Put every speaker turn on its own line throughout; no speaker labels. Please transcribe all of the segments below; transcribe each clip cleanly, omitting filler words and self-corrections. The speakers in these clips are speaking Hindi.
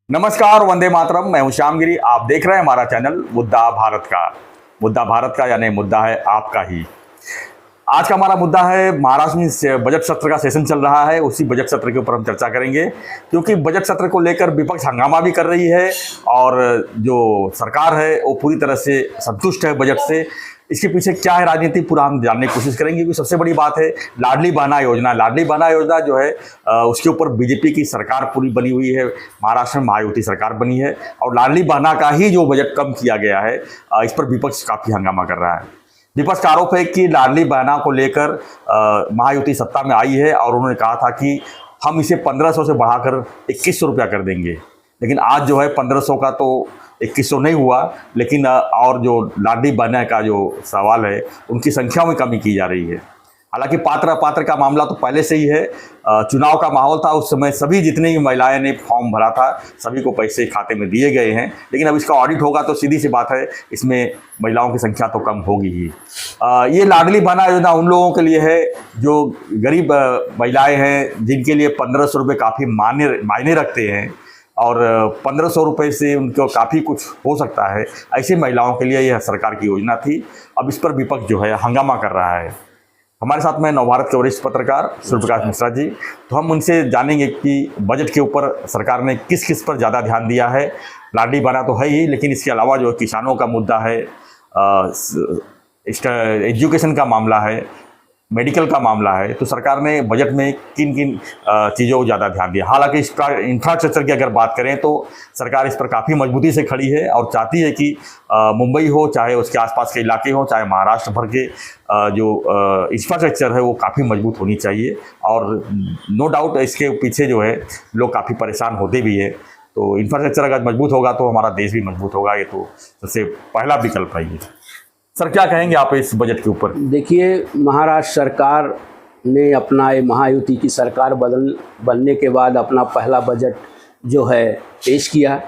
नमस्कार, वंदे मातरम। मैं हूं श्यामगिरी। आप देख रहे हैं हमारा चैनल मुद्दा भारत का यानी मुद्दा है आपका ही। आज का हमारा मुद्दा है महाराष्ट्र में बजट सत्र का सेशन चल रहा है, उसी बजट सत्र के ऊपर हम चर्चा करेंगे, क्योंकि बजट सत्र को लेकर विपक्ष हंगामा भी कर रही है और जो सरकार है वो पूरी तरह से संतुष्ट है बजट से। इसके पीछे क्या है राजनीति, पूरा हम जानने की कोशिश करेंगे। क्योंकि सबसे बड़ी बात है लाडली बहना योजना जो है उसके ऊपर बीजेपी की सरकार पूरी बनी हुई है, महाराष्ट्र में महायुति सरकार बनी है और लाडली बहना का ही जो बजट कम किया गया है इस पर विपक्ष काफ़ी हंगामा कर रहा है। विपक्ष का आरोप है कि लाडली बहना को लेकर महायुति सत्ता में आई है और उन्होंने कहा था कि हम इसे 1500 से बढ़ाकर 2100 रुपया कर देंगे, लेकिन आज जो है 1500 का तो 2100 नहीं हुआ, लेकिन और जो लाडली बहना का जो सवाल है उनकी संख्या में कमी की जा रही है। हालांकि पात्र अपात्र का मामला तो पहले से ही है। चुनाव का माहौल था, उस समय सभी जितनी भी महिलाएं ने फॉर्म भरा था सभी को पैसे खाते में दिए गए हैं, लेकिन अब इसका ऑडिट होगा तो सीधी सी बात है इसमें महिलाओं की संख्या तो कम होगी ही। ये लाडली बहना योजना उन लोगों के लिए है जो गरीब महिलाएँ हैं, जिनके लिए 1500 रुपये काफ़ी मायने रखते हैं और 1500 रुपये से उनको काफ़ी कुछ हो सकता है। ऐसी महिलाओं के लिए यह सरकार की योजना थी। अब इस पर विपक्ष जो है हंगामा कर रहा है। हमारे साथ में नवभारत के वरिष्ठ पत्रकार सूर्य प्रकाश मिश्रा जी, तो हम उनसे जानेंगे कि बजट के ऊपर सरकार ने किस किस पर ज़्यादा ध्यान दिया है। लाडली बहना तो है ही, लेकिन इसके अलावा जो किसानों का मुद्दा है, इसका एजुकेशन का मामला है, मेडिकल का मामला है, तो सरकार ने बजट में किन किन चीज़ों को ज़्यादा ध्यान दिया। हालांकि इसका इंफ्रास्ट्रक्चर की अगर बात करें तो सरकार इस पर काफ़ी मजबूती से खड़ी है और चाहती है कि मुंबई हो चाहे उसके आसपास के इलाके हो चाहे महाराष्ट्र भर के जो इंफ्रास्ट्रक्चर है वो काफ़ी मजबूत होनी चाहिए। और नो डाउट इसके पीछे जो है लोग काफ़ी परेशान होते भी हैं। तो इंफ्रास्ट्रक्चर अगर मजबूत होगा तो हमारा देश भी मजबूत होगा, ये तो सबसे पहला विकल्प है। सर क्या कहेंगे आप इस बजट के ऊपर?
देखिए, महाराष्ट्र सरकार ने अपना ये महायुति की सरकार बनने के बाद अपना पहला बजट जो है पेश किया।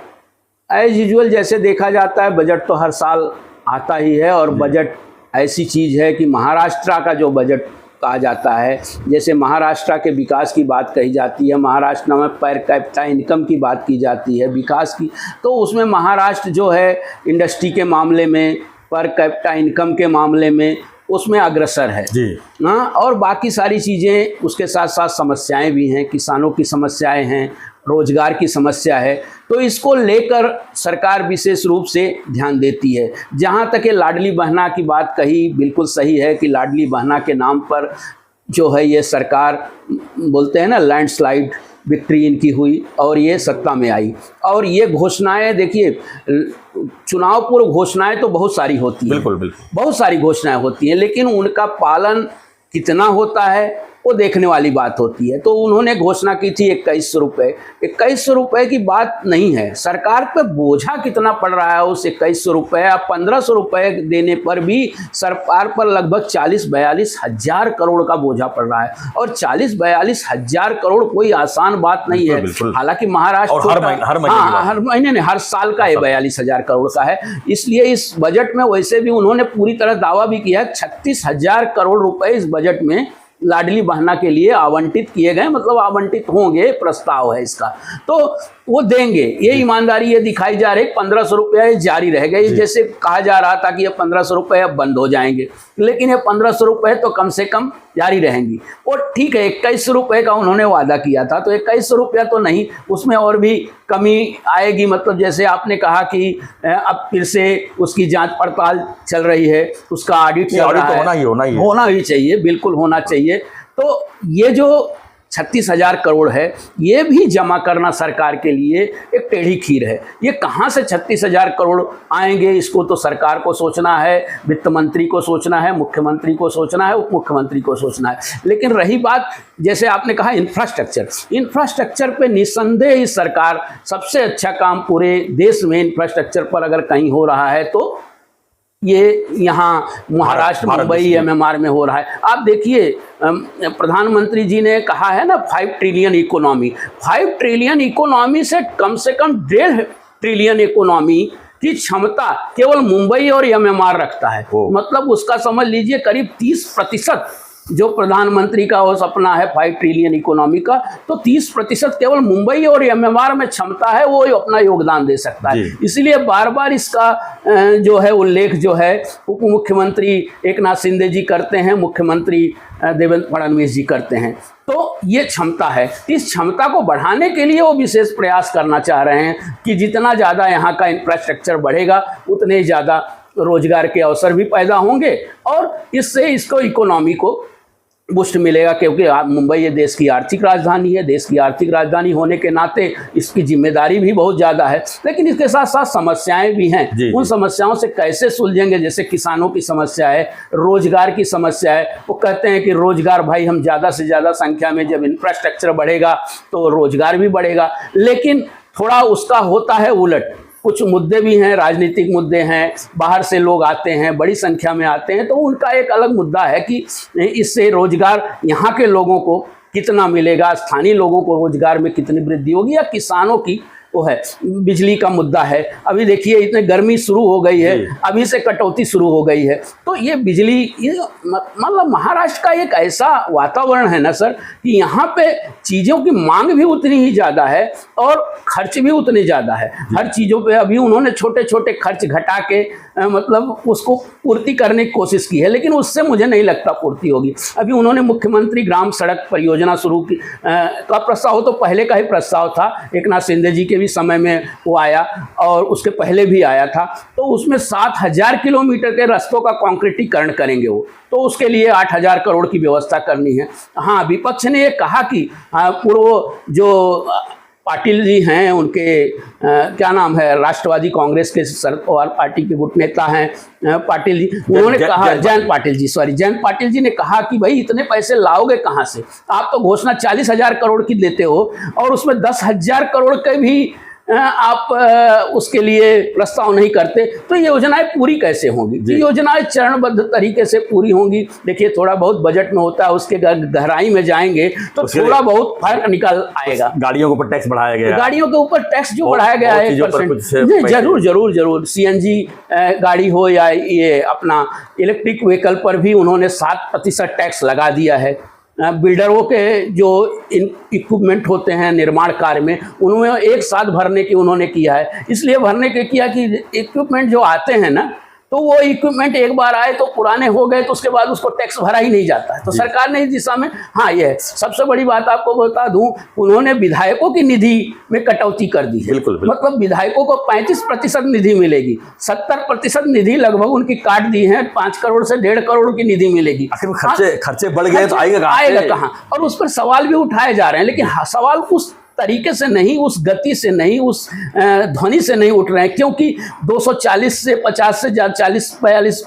एज यूजुअल जैसे देखा जाता है बजट तो हर साल आता ही है और बजट ऐसी चीज़ है कि महाराष्ट्र का जो बजट कहा जाता है, जैसे महाराष्ट्र के विकास की बात कही जाती है, महाराष्ट्र में पर कैपिटा इनकम की बात की जाती है विकास की, तो उसमें महाराष्ट्र जो है इंडस्ट्री के मामले में, पर कैपिटा इनकम के मामले में उसमें अग्रसर है जी। हाँ, और बाकी सारी चीज़ें उसके साथ साथ समस्याएं भी हैं, किसानों की समस्याएं हैं, रोजगार की समस्या है, तो इसको लेकर सरकार विशेष रूप से ध्यान देती है। जहाँ तक ये लाडली बहना की बात कही, बिल्कुल सही है कि लाडली बहना के नाम पर जो है ये सरकार बोलते हैं ना लैंडस्लाइड विक्ट्री इनकी हुई और ये सत्ता में आई। और ये घोषणाएं देखिए, चुनाव पूर्व घोषणाएं तो बहुत सारी होती हैं, बिल्कुल बहुत सारी घोषणाएं होती हैं, लेकिन उनका पालन कितना होता है वो देखने वाली बात होती है। तो उन्होंने घोषणा की थी 2100 रुपये। 2100 रुपये की बात नहीं है, सरकार पे बोझा कितना पड़ रहा है उस 2100 रुपये या 1500 रुपये देने पर भी सरकार पर लगभग 40-42 हज़ार करोड़ का बोझा पड़ रहा है। और 40-42 हज़ार करोड़ कोई आसान बात नहीं है। हालांकि महाराष्ट्र हर महीने ने हर साल का ये 42,000 करोड़ का है। इसलिए इस बजट में वैसे भी उन्होंने पूरी तरह दावा भी किया है 36,000 करोड़ रुपए इस बजट में लाडली बहना के लिए आवंटित किए गए, मतलब आवंटित होंगे, प्रस्ताव है इसका, तो वो देंगे। ये ईमानदारी ये दिखाई जा रही है। 1500 रुपये जारी रह गए, जैसे कहा जा रहा था कि ये 1500 रुपये अब बंद हो जाएंगे, लेकिन ये 1500 रुपये तो कम से कम जारी रहेंगी। और ठीक है, 2100 रुपये का उन्होंने वादा किया था, तो 2100 रुपया तो नहीं, उसमें और भी कमी आएगी। मतलब जैसे आपने कहा कि अब फिर से उसकी जांच पड़ताल चल रही है, उसका ऑडिट चल रहा है, होना ही चाहिए, बिल्कुल होना चाहिए। तो ये जो 36,000 करोड़ है ये भी जमा करना सरकार के लिए एक टेढ़ी खीर है। ये कहाँ से 36,000 करोड़ आएंगे, इसको तो सरकार को सोचना है, वित्त मंत्री को सोचना है, मुख्यमंत्री को सोचना है, उप मुख्यमंत्री को सोचना है। लेकिन रही बात जैसे आपने कहा इंफ्रास्ट्रक्चर पे निस्संदेह इस सरकार सबसे अच्छा काम पूरे देश में इंफ्रास्ट्रक्चर पर अगर कहीं हो रहा है तो ये यहाँ महाराष्ट्र मुंबई MMR में हो रहा है। आप देखिए, प्रधानमंत्री जी ने कहा है ना 5 ट्रिलियन इकोनॉमी, 5 ट्रिलियन इकोनॉमी से कम 1.5 ट्रिलियन इकोनॉमी की क्षमता केवल मुंबई और MMR रखता है। मतलब उसका समझ लीजिए करीब 30% जो प्रधानमंत्री का वो सपना है 5 ट्रिलियन इकोनॉमी का, तो 30% केवल मुंबई और एमएमआर में क्षमता है, वो अपना योगदान दे सकता है। इसलिए बार बार इसका जो है उल्लेख जो है उप मुख्यमंत्री एकनाथ शिंदे जी करते हैं, मुख्यमंत्री देवेंद्र फडणवीस जी करते हैं। तो ये क्षमता है, इस क्षमता को बढ़ाने के लिए वो विशेष प्रयास करना चाह रहे हैं कि जितना ज़्यादा यहाँ का इंफ्रास्ट्रक्चर बढ़ेगा उतने ज़्यादा रोजगार के अवसर भी पैदा होंगे और इससे इसको इकोनॉमी को बूस्ट मिलेगा, क्योंकि मुंबई ये देश की आर्थिक राजधानी है। देश की आर्थिक राजधानी होने के नाते इसकी जिम्मेदारी भी बहुत ज़्यादा है, लेकिन इसके साथ साथ समस्याएं भी हैं। उन समस्याओं से कैसे सुलझेंगे, जैसे किसानों की समस्या है, रोजगार की समस्या है। वो कहते हैं कि रोजगार भाई हम ज़्यादा से ज़्यादा संख्या में जब इंफ्रास्ट्रक्चर बढ़ेगा तो रोजगार भी बढ़ेगा, लेकिन थोड़ा उसका होता है उलट। कुछ मुद्दे भी हैं, राजनीतिक मुद्दे हैं, बाहर से लोग आते हैं, बड़ी संख्या में आते हैं, तो उनका एक अलग मुद्दा है कि इससे रोजगार यहाँ के लोगों को कितना मिलेगा, स्थानीय लोगों को रोजगार में कितनी वृद्धि होगी, या किसानों की वो है। बिजली का मुद्दा है, अभी देखिए इतने गर्मी शुरू हो गई है, अभी से कटौती शुरू हो गई है, तो ये बिजली मतलब महाराष्ट्र का एक ऐसा वातावरण है ना सर कि यहाँ पे चीज़ों की मांग भी उतनी ही ज़्यादा है और खर्च भी उतने ज़्यादा है। हर चीज़ों पे अभी उन्होंने छोटे छोटे खर्च घटा के मतलब उसको पूर्ति करने की कोशिश की है, लेकिन उससे मुझे नहीं लगता पूर्ति होगी। अभी उन्होंने मुख्यमंत्री ग्राम सड़क परियोजना शुरू की का प्रस्ताव तो पहले का ही प्रस्ताव था, एकनाथ शिंदे जी के भी समय में वो आया और उसके पहले भी आया था। तो उसमें 7000 किलोमीटर के रास्तों का कंक्रीटीकरण करेंगे वो, तो उसके लिए 8000 करोड़ की व्यवस्था करनी है। हाँ, विपक्ष ने ये कहा कि पूर्व जो पाटिल जी हैं, उनके क्या नाम है, राष्ट्रवादी कांग्रेस के शरद पवार पार्टी के गुट नेता हैं पाटिल जी, उन्होंने कहा, जयंत पाटिल जी ने कहा कि भाई इतने पैसे लाओगे कहाँ से, आप तो घोषणा 40,000 करोड़ की देते हो और उसमें 10,000 करोड़ के भी आप उसके लिए प्रस्ताव नहीं करते, तो ये योजनाएं पूरी कैसे होंगी? ये योजनाएं चरणबद्ध तरीके से पूरी होंगी। देखिए थोड़ा बहुत बजट में होता है, उसके गहराई में जाएंगे तो थोड़ा बहुत फर्क निकल आएगा।
गाड़ियों के ऊपर टैक्स बढ़ाया गया,
गाड़ियों के ऊपर टैक्स जो बढ़ाया गया है 1%, जरूर CNG गाड़ी हो या ये अपना इलेक्ट्रिक व्हीकल पर भी उन्होंने 7% टैक्स लगा दिया है। बिल्डरों के जो इक्विपमेंट होते हैं निर्माण कार्य में, उनमें एक साथ भरने की उन्होंने किया है। इसलिए भरने के किया कि इक्विपमेंट जो आते हैं ना, तो वो इक्विपमेंट एक बार आए तो पुराने हो गए तो उसके बाद उसको टैक्स भरा ही नहीं जाता है। तो सरकार ने इस दिशा में, हाँ ये है। सबसे बड़ी बात आपको बता दूं, उन्होंने विधायकों की निधि में कटौती कर दी है। बिल्कुल। मतलब विधायकों को 35% निधि मिलेगी, 70% निधि लगभग उनकी काट दी है, 5 करोड़ से 1.5 करोड़ की निधि मिलेगी।
खर्चे बढ़ गए तो
आएगा कहाँ? और उस पर सवाल भी उठाए जा रहे हैं, लेकिन सवाल उस तरीके से नहीं, उस गति से नहीं, उस ध्वनि से नहीं उठ रहे हैं, क्योंकि 240 से 50 से 40-42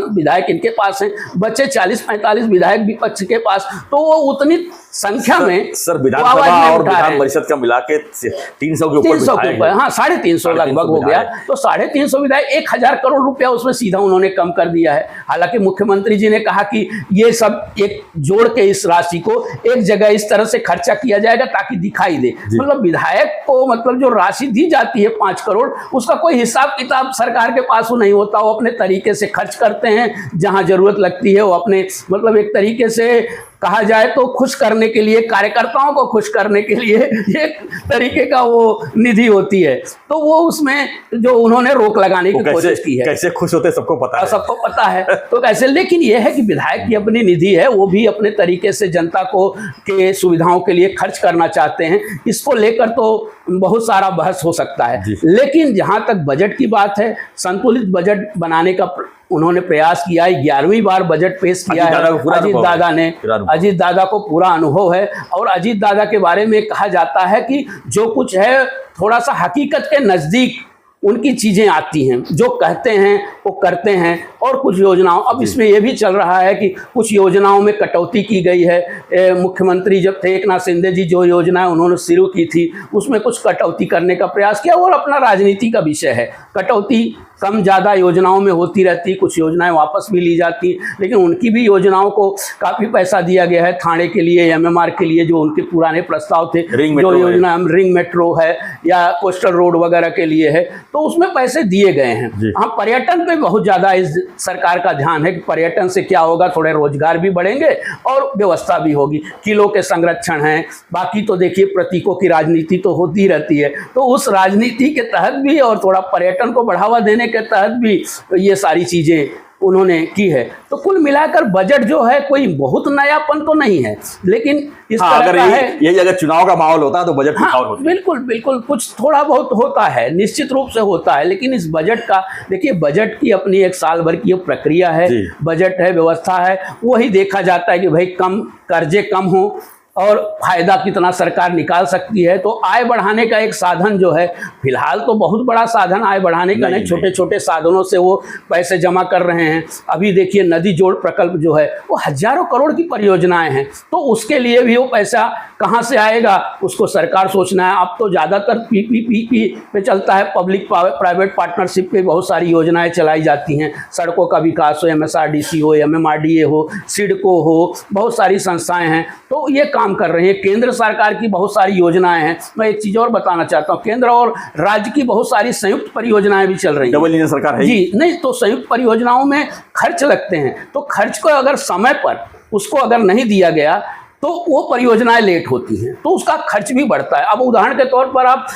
विधायक इनके पास हैं, बच्चे 40-45 विधायक विपक्ष के पास, तो वो उतनी संख्या में
सर विधानसभा और विधान परिषद का मिला के 300 के ऊपर,
हाँ 350 लगभग हो गया। तो 350 विधायक 1000 करोड़ रुपया उसमें सीधा उन्होंने कम कर दिया है। हालांकि मुख्यमंत्री जी ने कहा कि ये सब एक जोड़ के इस राशि को एक जगह इस तरह से खर्चा किया जाएगा ताकि दिखाई दे। मतलब विधायक को मतलब जो राशि दी जाती है 5 करोड़, उसका कोई हिसाब किताब सरकार के पास वो नहीं होता। वो अपने तरीके से खर्च करते हैं, जहां जरूरत लगती है वो अपने मतलब एक तरीके से कहा जाए तो खुश करने के लिए, कार्यकर्ताओं को खुश करने के लिए एक तरीके का वो निधि होती है। तो वो उसमें जो उन्होंने रोक लगाने की कोशिश की है।
कैसे खुश होते सबको पता है,
तो कैसे, लेकिन ये है कि विधायक की अपनी निधि है, वो भी अपने तरीके से जनता को के सुविधाओं के लिए खर्च करना चाहते हैं। इसको लेकर तो बहुत सारा बहस हो सकता है, लेकिन जहाँ तक बजट की बात है, संतुलित बजट बनाने का उन्होंने प्रयास किया है। 11वीं बार बजट पेश किया है अजीत दादा ने। अजीत दादा को पूरा अनुभव है और अजीत दादा के बारे में कहा जाता है कि जो कुछ है थोड़ा सा हकीकत के नज़दीक उनकी चीज़ें आती हैं, जो कहते हैं वो करते हैं। और कुछ योजनाओं, अब इसमें ये भी चल रहा है कि कुछ योजनाओं में कटौती की गई है। मुख्यमंत्री जब थे एकनाथ शिंदे जी, जो योजनाएं उन्होंने शुरू की थी उसमें कुछ कटौती करने का प्रयास किया, और अपना राजनीति का विषय है। कटौती कम ज़्यादा योजनाओं में होती रहती, कुछ योजनाएं वापस भी ली जाती, लेकिन उनकी भी योजनाओं को काफ़ी पैसा दिया गया है। थाने के लिए, एमएमआर के लिए जो उनके पुराने प्रस्ताव थे, जो योजना रिंग मेट्रो है या कोस्टल रोड वगैरह के लिए है, तो उसमें पैसे दिए गए हैं। हाँ, पर्यटन पे उसमें बहुत ज़्यादा इस सरकार का ध्यान है कि पर्यटन से क्या होगा, थोड़े रोजगार भी बढ़ेंगे और व्यवस्था भी होगी। किलों के संरक्षण हैं, बाकी तो देखिए प्रतीकों की राजनीति तो होती रहती है, तो उस राजनीति के तहत भी और थोड़ा पर्यटन को बढ़ावा देने के तहत भी ये सारी चीज़ें उन्होंने की है। तो कुल मिलाकर बजट जो है कोई बहुत नयापन तो नहीं है, लेकिन इस तरह
अगर
का है।
यही अगर चुनाव का माहौल होता है तो बजट कुछ और होता है।
बिल्कुल बिल्कुल, कुछ थोड़ा बहुत होता है, निश्चित रूप से होता है, लेकिन इस बजट का देखिए, बजट की अपनी एक साल भर की प्रक्रिया है, बजट है, व्यवस्था है, वही देखा जाता है कि भाई कम कर्जे कम हो और फायदा कितना सरकार निकाल सकती है। तो आय बढ़ाने का एक साधन जो है, फिलहाल तो बहुत बड़ा साधन आय बढ़ाने का नहीं, छोटे छोटे साधनों से वो पैसे जमा कर रहे हैं। अभी देखिए नदी जोड़ प्रकल्प जो है वो हजारों करोड़ की परियोजनाएं हैं, तो उसके लिए भी वो पैसा कहाँ से आएगा उसको सरकार सोचना है। अब तो ज़्यादातर पीपीपी पे चलता है, पब्लिक प्राइवेट पार्टनरशिप पे बहुत सारी योजनाएं चलाई जाती हैं। सड़कों का विकास हो, MSRDC हो, MMRDA हो, सिडको हो, बहुत सारी संस्थाएं हैं तो ये काम कर रहे हैं। केंद्र सरकार की बहुत सारी योजनाएं हैं। मैं एक चीज़ और बताना चाहता हूँ, केंद्र और राज्य की बहुत सारी संयुक्त परियोजनाएं भी चल रही हैं।
डबल इंजन सरकार है
जी नहीं, तो संयुक्त परियोजनाओं में खर्च लगते हैं, तो खर्च को अगर समय पर उसको अगर नहीं दिया गया तो वो परियोजनाएं लेट होती हैं, तो उसका खर्च भी बढ़ता है। अब उदाहरण के तौर पर आप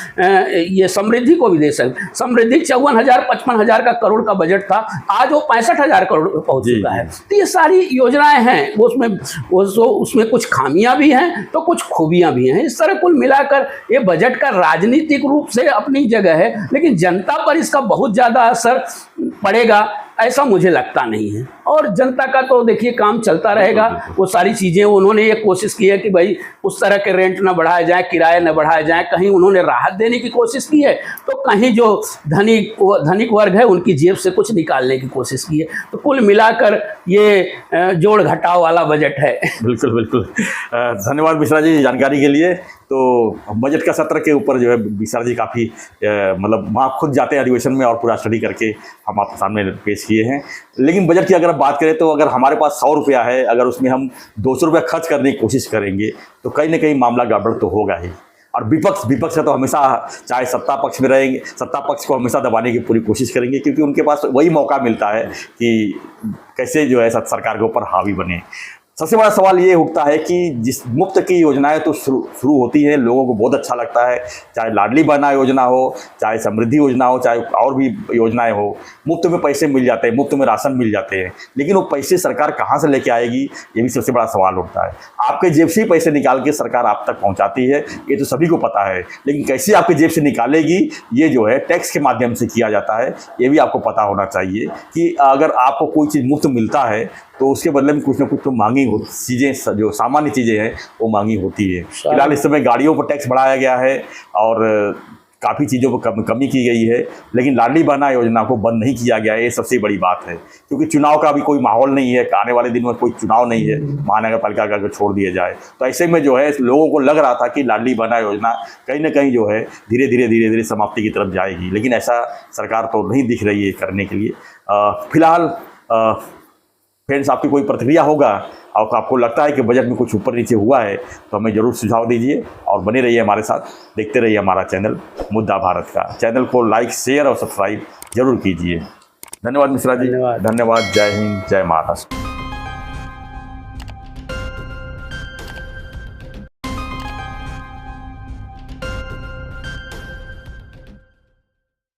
ये समृद्धि को भी दे सकते हैं। समृद्धि 54,000-55,000 का करोड़ का बजट था, आज वो 65,000 करोड़ पहुंच चुका है। तो ये सारी योजनाएं हैं, उसमें कुछ खामियां भी हैं तो कुछ खूबियां भी हैं। इस तरह कुल मिलाकर ये बजट का राजनीतिक रूप से अपनी जगह है, लेकिन जनता पर इसका बहुत ज़्यादा असर पड़ेगा ऐसा मुझे लगता नहीं है। और जनता का तो देखिए काम चलता रहेगा, वो सारी चीज़ें उन्होंने ये कोशिश की है कि भाई उस तरह के रेंट न बढ़ाए जाए, किराए न बढ़ाए जाए, कहीं उन्होंने राहत देने की कोशिश की है तो कहीं जो धनिक वर्ग है उनकी जेब से कुछ निकालने की कोशिश की है। तो कुल मिलाकर ये जोड़ घटाव वाला बजट है।
बिल्कुल बिल्कुल, धन्यवाद मिश्रा जी जानकारी के लिए। तो बजट का सत्र के ऊपर जो है मिश्रा जी काफ़ी मतलब वहाँ खुद जाते हैं अधिवेशन में और पूरा स्टडी करके हम आपके सामने पेश किए हैं। लेकिन बजट की अगर बात करें तो अगर हमारे पास 100 रुपया है, अगर उसमें हम 200 रुपया खर्च करने की कोशिश करेंगे तो कहीं ना कहीं मामला गड़बड़ तो होगा ही। और विपक्ष है तो हमेशा, चाहे सत्ता पक्ष में रहेंगे, सत्ता पक्ष को हमेशा दबाने की पूरी कोशिश करेंगे, क्योंकि उनके पास वही मौका मिलता है कि कैसे जो है सरकार के ऊपर हावी बने। सबसे बड़ा सवाल ये उठता है कि जिस मुफ्त की योजनाएं तो शुरू होती हैं, लोगों को बहुत अच्छा लगता है, चाहे लाडली बहना योजना हो, चाहे समृद्धि योजना हो, चाहे और भी योजनाएं हो, मुफ्त में पैसे मिल जाते हैं, मुफ्त में राशन मिल जाते हैं। लेकिन वो पैसे सरकार कहाँ से लेके आएगी, ये भी सबसे बड़ा सवाल उठता है। आपके जेब से ही पैसे निकाल के सरकार आप तक पहुँचाती है, ये तो सभी को पता है, लेकिन कैसे आपके जेब से निकालेगी ये जो है टैक्स के माध्यम से किया जाता है। ये भी आपको पता होना चाहिए कि अगर आपको कोई चीज़ मुफ्त मिलता है तो उसके बदले में कुछ ना कुछ तो मांगी चीज़ें, जो सामान्य चीज़ें हैं वो मांगी होती है। फिलहाल इस समय गाड़ियों पर टैक्स बढ़ाया गया है और काफ़ी चीज़ों पर कमी की गई है, लेकिन लाडली बहना योजना को बंद नहीं किया गया है। ये सबसे बड़ी बात है, क्योंकि चुनाव का भी कोई माहौल नहीं है, आने वाले दिन में कोई चुनाव नहीं है, महानगर पालिका का अगर छोड़ दिया जाए तो ऐसे में जो है लोगों को लग रहा था कि लाडली बहना योजना कहीं ना कहीं जो है धीरे धीरे समाप्ति की तरफ जाएगी, लेकिन ऐसा सरकार तो नहीं दिख रही है करने के लिए। फिलहाल फ्रेंड्स, आपकी कोई प्रतिक्रिया होगा और आपको लगता है कि बजट में कुछ ऊपर नीचे हुआ है तो हमें ज़रूर सुझाव दीजिए और बने रहिए हमारे साथ, देखते रहिए हमारा चैनल मुद्दा भारत का। चैनल को लाइक, शेयर और सब्सक्राइब जरूर कीजिए। धन्यवाद मिश्रा जी, धन्यवाद। जय हिंद, जय महाराष्ट्र।